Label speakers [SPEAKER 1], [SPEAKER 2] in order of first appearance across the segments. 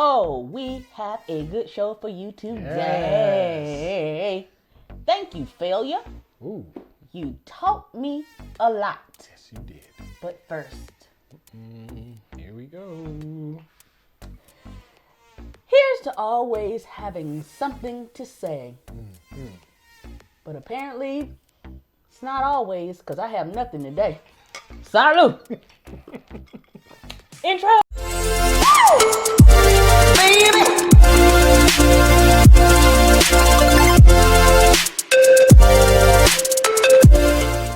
[SPEAKER 1] Oh, we have a good show for you today. Yes. Thank you, failure.
[SPEAKER 2] Ooh.
[SPEAKER 1] You taught me a lot.
[SPEAKER 2] Yes, you did.
[SPEAKER 1] But first,
[SPEAKER 2] here we go.
[SPEAKER 1] Here's to always having something to say. But apparently, it's not always, because I have nothing today. Salud! Intro! Baby!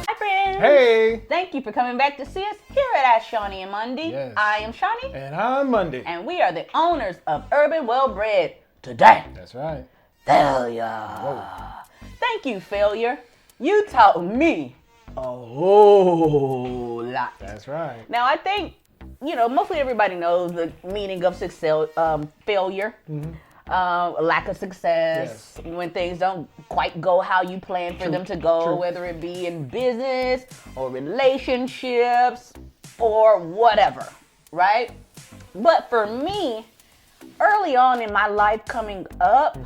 [SPEAKER 1] Hi, friends!
[SPEAKER 2] Hey!
[SPEAKER 1] Thank you for coming back to see us here at Shauni and Mondi.
[SPEAKER 2] Yes.
[SPEAKER 1] I am Shauni.
[SPEAKER 2] And I'm Mondi.
[SPEAKER 1] And we are the owners of Urban Well-Bred. Today,
[SPEAKER 2] That's right.
[SPEAKER 1] failure.
[SPEAKER 2] Whoa.
[SPEAKER 1] Thank you, failure. You taught me a whole lot.
[SPEAKER 2] That's right.
[SPEAKER 1] Now, I think, mostly everybody knows the meaning of success, failure, lack of success, when things don't quite go how you plan for them to go, whether it be in business or relationships or whatever, right? But for me, early on in my life coming up,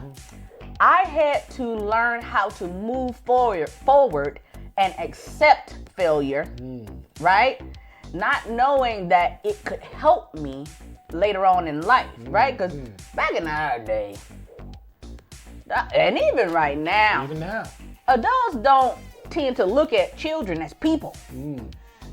[SPEAKER 1] I had to learn how to move forward and accept failure, right? Not knowing that it could help me later on in life, right? Because back in our day, and even right now, adults don't tend to look at children as people.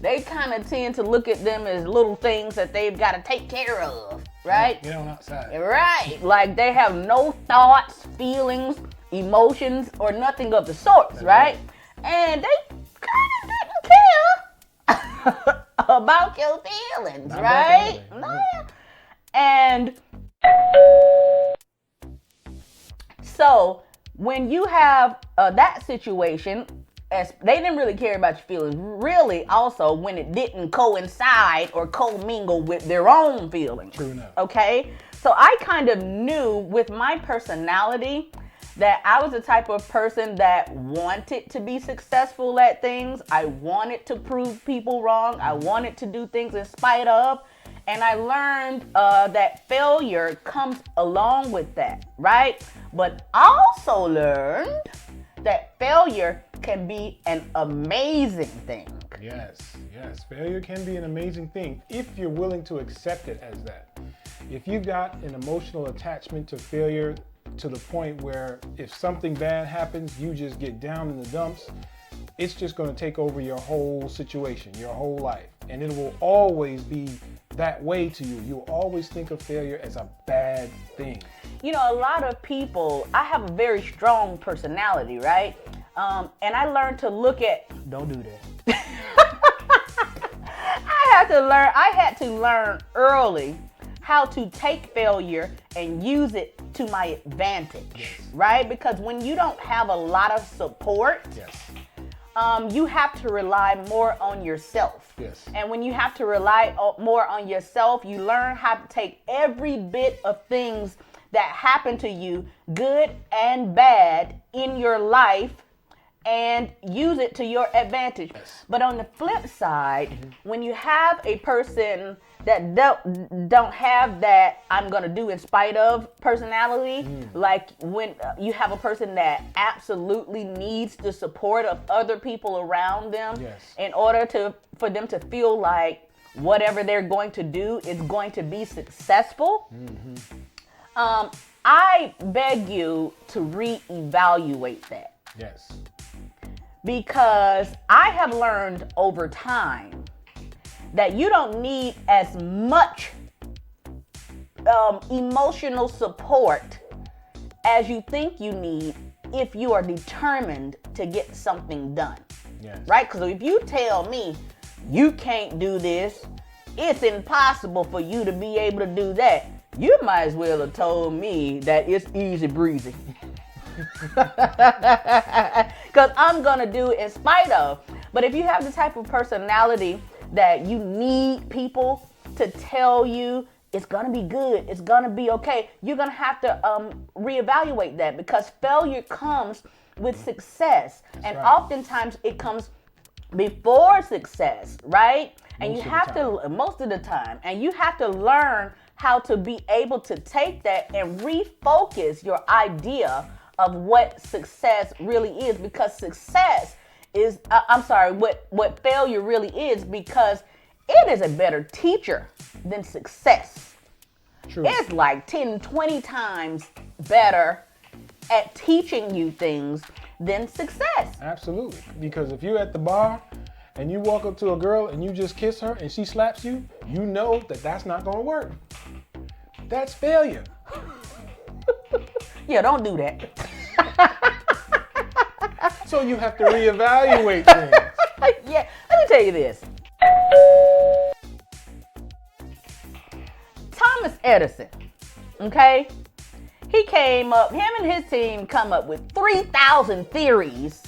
[SPEAKER 1] They kind of tend to look at them as little things that they've got to take care of, right?
[SPEAKER 2] Get on outside.
[SPEAKER 1] Right. Like they have no thoughts, feelings, emotions, or nothing of the sorts, right? And they kind of didn't care about your feelings,
[SPEAKER 2] Not
[SPEAKER 1] right?
[SPEAKER 2] No.
[SPEAKER 1] And so when you have that situation, they didn't really care about your feelings, really, also when it didn't coincide or commingle with their own feelings.
[SPEAKER 2] True enough.
[SPEAKER 1] Okay? So I kind of knew with my personality that I was the type of person that wanted to be successful at things. I wanted to prove people wrong. I wanted to do things in spite of. And I learned that failure comes along with that, right? But I also learned that failure can be an amazing thing.
[SPEAKER 2] Yes. Failure can be an amazing thing if you're willing to accept it as that. If you've got an emotional attachment to failure to the point where if something bad happens, you just get down in the dumps, it's just going to take over your whole situation, your whole life. And it will always be that way to you. You'll always think of failure as a bad thing.
[SPEAKER 1] A lot of people, I have a very strong personality, right? And I learned to look at, don't do that. I had to learn early how to take failure and use it to my advantage, right? Because when you don't have a lot of support, you have to rely more on yourself. And when you have to rely more on yourself, you learn how to take every bit of things that happen to you, good and bad, in your life and use it to your advantage. But on the flip side, when you have a person that don't have that I'm gonna do in spite of personality, like when you have a person that absolutely needs the support of other people around them in order for them to feel like whatever they're going to do is going to be successful, I beg you to reevaluate that. Because I have learned over time that you don't need as much emotional support as you think you need if you are determined to get something done. Right? Because if you tell me you can't do this, it's impossible for you to be able to do that, you might as well have told me that it's easy breezy. Because I'm going to do it in spite of. But if you have the type of personality that you need people to tell you it's going to be good, it's going to be okay, you're going to have to reevaluate that, because failure comes with success. And oftentimes it comes before success, right? And you have to, most of the time, and you have to learn how to be able to take that and refocus your idea of what success really is, because success is, what failure really is, because it is a better teacher than success.
[SPEAKER 2] True.
[SPEAKER 1] It's like 10, 20 times better at teaching you things than success.
[SPEAKER 2] Absolutely. Because if you're at the bar and you walk up to a girl and you just kiss her and she slaps you, you know that that's not going to work. That's failure.
[SPEAKER 1] Yeah, don't do that.
[SPEAKER 2] So you have to reevaluate things.
[SPEAKER 1] Yeah, let me tell you this. Thomas Edison, okay? Him and his team come up with 3,000 theories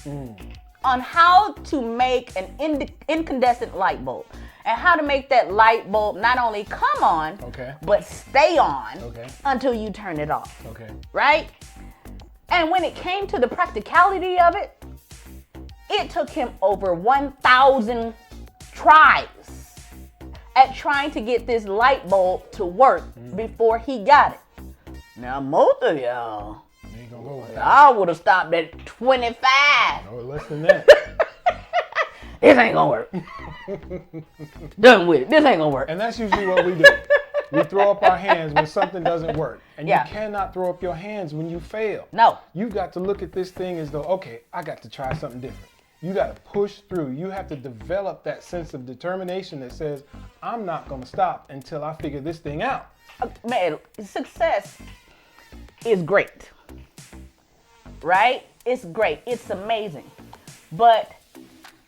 [SPEAKER 1] on how to make an incandescent light bulb, and how to make that light bulb not only come on, but stay on until you turn it off.
[SPEAKER 2] Okay.
[SPEAKER 1] Right? And when it came to the practicality of it, it took him over 1,000 tries at trying to get this light bulb to work before he got it. Now, most of y'all,
[SPEAKER 2] ain't gonna go with that.
[SPEAKER 1] I would have stopped at 25.
[SPEAKER 2] Or less than that.
[SPEAKER 1] This ain't gonna work. Done with it. This ain't gonna work.
[SPEAKER 2] And that's usually what we do. We throw up our hands when something doesn't work. And you cannot throw up your hands when you fail.
[SPEAKER 1] No.
[SPEAKER 2] You've got to look at this thing as though, okay, I got to try something different. You got to push through. You have to develop that sense of determination that says, I'm not going to stop until I figure this thing out.
[SPEAKER 1] Man, success is great. Right? It's great. It's amazing. But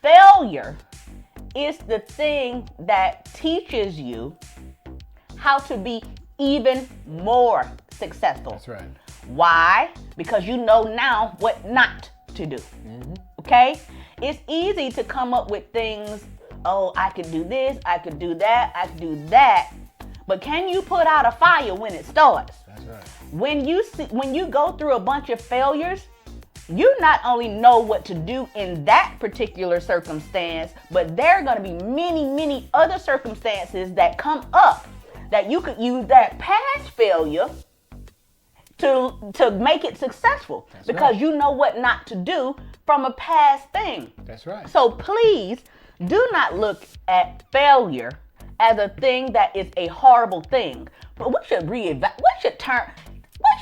[SPEAKER 1] failure is the thing that teaches you how to be even more successful.
[SPEAKER 2] That's right.
[SPEAKER 1] Why? Because you know now what not to do. Okay? It's easy to come up with things, oh, I could do this, I could do that, I could do that. But can you put out a fire when it starts?
[SPEAKER 2] That's right.
[SPEAKER 1] When you go through a bunch of failures, you not only know what to do in that particular circumstance, but there are going to be many, many other circumstances that come up that you could use that past failure to make it successful.
[SPEAKER 2] That's
[SPEAKER 1] because
[SPEAKER 2] right.
[SPEAKER 1] you know what not to do from a past thing.
[SPEAKER 2] That's right.
[SPEAKER 1] So please do not look at failure as a thing that is a horrible thing. But we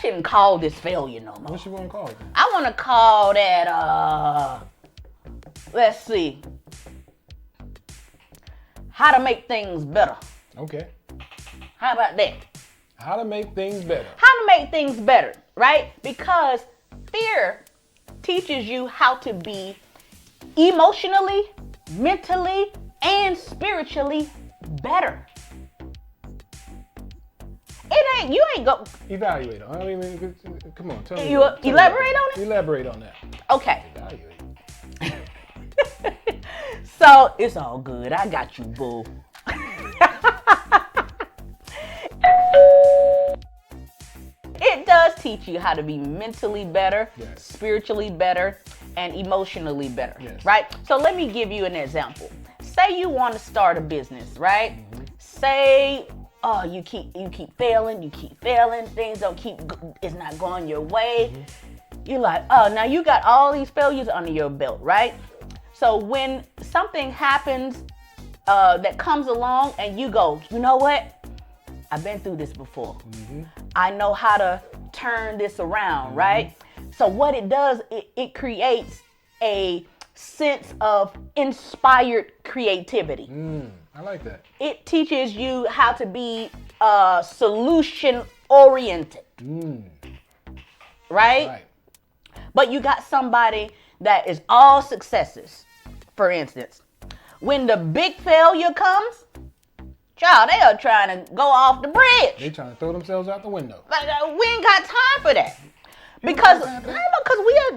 [SPEAKER 1] shouldn't call this failure no more.
[SPEAKER 2] What you want to call it?
[SPEAKER 1] I want to call that, let's see, how to make things better.
[SPEAKER 2] Okay.
[SPEAKER 1] How about that?
[SPEAKER 2] How to make things better.
[SPEAKER 1] How to make things better, right? Because fear teaches you how to be emotionally, mentally, and spiritually better. You ain't go.
[SPEAKER 2] Evaluate on. I mean, come on. Tell me.
[SPEAKER 1] You elaborate on it?
[SPEAKER 2] Elaborate on that.
[SPEAKER 1] Okay.
[SPEAKER 2] Evaluate.
[SPEAKER 1] So it's all good. I got you, boo. It does teach you how to be mentally better,
[SPEAKER 2] yes.
[SPEAKER 1] spiritually better, and emotionally better,
[SPEAKER 2] yes.
[SPEAKER 1] right? So let me give you an example. Say you want to start a business, right? Mm-hmm. Say, oh, you keep failing, things it's not going your way. Mm-hmm. You're like, oh, now you got all these failures under your belt, right? So when something happens that comes along and you go, you know what? I've been through this before. Mm-hmm. I know how to turn this around, mm-hmm. right? So what it does, it creates a sense of inspired creativity.
[SPEAKER 2] I like that.
[SPEAKER 1] It teaches you how to be solution oriented. Right? But you got somebody that is all successes. For instance, when the big failure comes, child, they are trying to go off the bridge.
[SPEAKER 2] They trying to throw themselves out the window.
[SPEAKER 1] We ain't got time for that. Because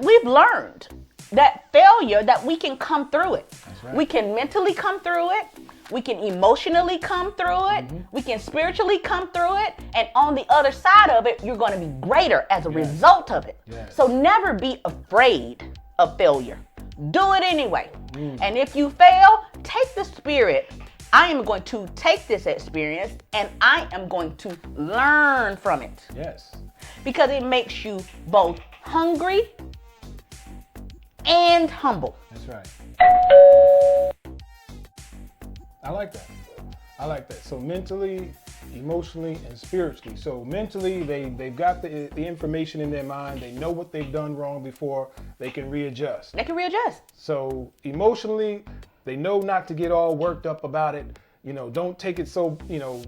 [SPEAKER 1] we've learned that failure, that we can come through it.
[SPEAKER 2] That's right.
[SPEAKER 1] We can mentally come through it. We can emotionally come through it. Mm-hmm. We can spiritually come through it. And on the other side of it, you're going to be greater as a result of it.
[SPEAKER 2] Yes.
[SPEAKER 1] So never be afraid of failure. Do it anyway. And if you fail, take the spirit I am going to take this experience and I am going to learn from it.
[SPEAKER 2] Yes.
[SPEAKER 1] Because it makes you both hungry and humble.
[SPEAKER 2] That's right. I like that. I like that. So mentally, emotionally, and spiritually. So mentally, they've got the information in their mind. They know what they've done wrong before. They can readjust.
[SPEAKER 1] They can readjust.
[SPEAKER 2] So emotionally, they know not to get all worked up about it. You know, don't take it so,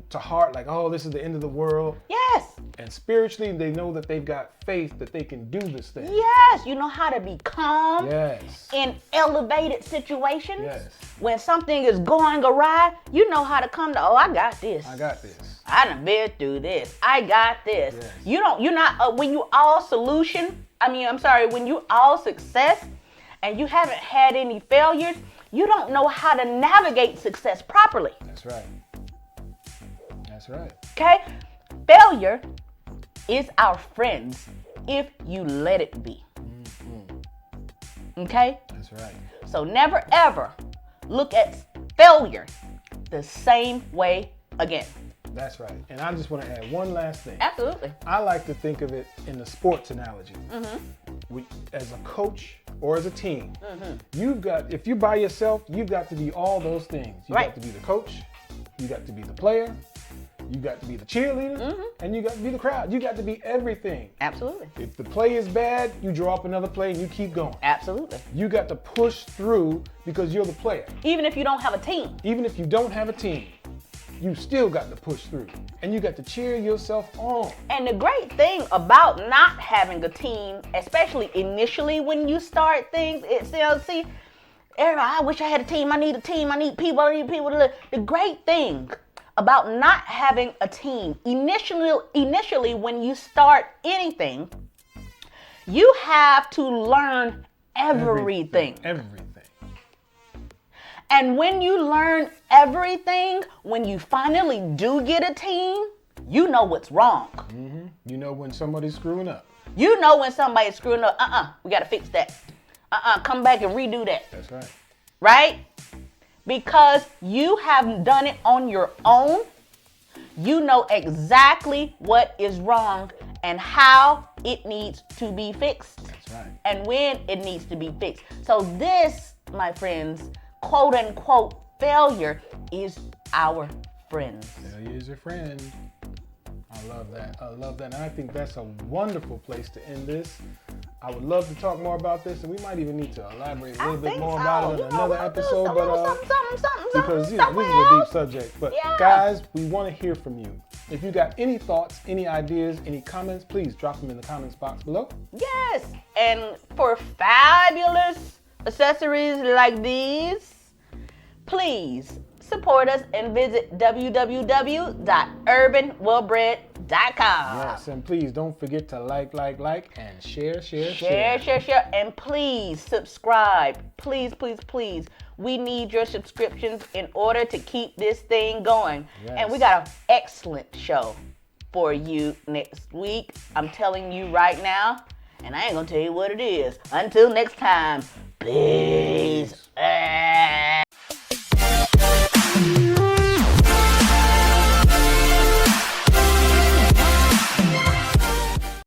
[SPEAKER 2] to heart, like, oh, this is the end of the world.
[SPEAKER 1] Yes.
[SPEAKER 2] And spiritually, they know that they've got faith that they can do this thing.
[SPEAKER 1] Yes. You know how to be calm.
[SPEAKER 2] Yes.
[SPEAKER 1] In elevated situations.
[SPEAKER 2] Yes.
[SPEAKER 1] When something is going awry, you know how to come to, oh, I got this.
[SPEAKER 2] I got this.
[SPEAKER 1] I done been through this. I got this.
[SPEAKER 2] Yes.
[SPEAKER 1] You're not, when you all when you all success and you haven't had any failures, you don't know how to navigate success properly.
[SPEAKER 2] That's right. That's right.
[SPEAKER 1] Okay? Failure is our friends if you let it be. Okay?
[SPEAKER 2] That's right.
[SPEAKER 1] So never ever look at failure the same way again.
[SPEAKER 2] That's right. And I just want to add one last thing.
[SPEAKER 1] Absolutely.
[SPEAKER 2] I like to think of it in the sports analogy. As a coach or as a team, if you're by yourself, you've got to be all those things. You got to be the coach, you got to be the player, you got to be the cheerleader, and you got to be the crowd. You got to be everything.
[SPEAKER 1] Absolutely.
[SPEAKER 2] If the play is bad, you draw up another play and you keep going.
[SPEAKER 1] Absolutely.
[SPEAKER 2] You got to push through because you're the player.
[SPEAKER 1] Even if you don't have a team.
[SPEAKER 2] Even if you don't have a team, you still got to push through. And you got to cheer yourself on.
[SPEAKER 1] And the great thing about not having a team, especially initially when you start things, everybody, I wish I had a team. I need a team. I need people. The great thing about not having a team, initially when you start anything, you have to learn everything.
[SPEAKER 2] Everything.
[SPEAKER 1] And when you learn everything, when you finally do get a team, you know what's wrong.
[SPEAKER 2] You know when somebody's screwing up.
[SPEAKER 1] You know when somebody's screwing up. We got to fix that. Come back and redo that.
[SPEAKER 2] That's right.
[SPEAKER 1] Right? Because you have done it on your own. You know exactly what is wrong and how it needs to be fixed.
[SPEAKER 2] That's right.
[SPEAKER 1] And when it needs to be fixed. So this, my friends, quote unquote, failure is our friend.
[SPEAKER 2] Failure is your friend. I love that. I love that. And I think that's a wonderful place to end this. I would love to talk more about this, and we might even need to elaborate a little bit more about it in another episode. Because this is a deep subject. But guys, we want to hear from you. If you got any thoughts, any ideas, any comments, please drop them in the comments box below.
[SPEAKER 1] Yes. And for fabulous accessories like these, please support us and visit www.urbanwellbred.com.
[SPEAKER 2] Yes, and please don't forget to like, and share.
[SPEAKER 1] And please subscribe. Please. We need your subscriptions in order to keep this thing going.
[SPEAKER 2] Yes.
[SPEAKER 1] And we got an excellent show for you next week. I'm telling you right now, and I ain't gonna tell you what it is. Until next time, peace.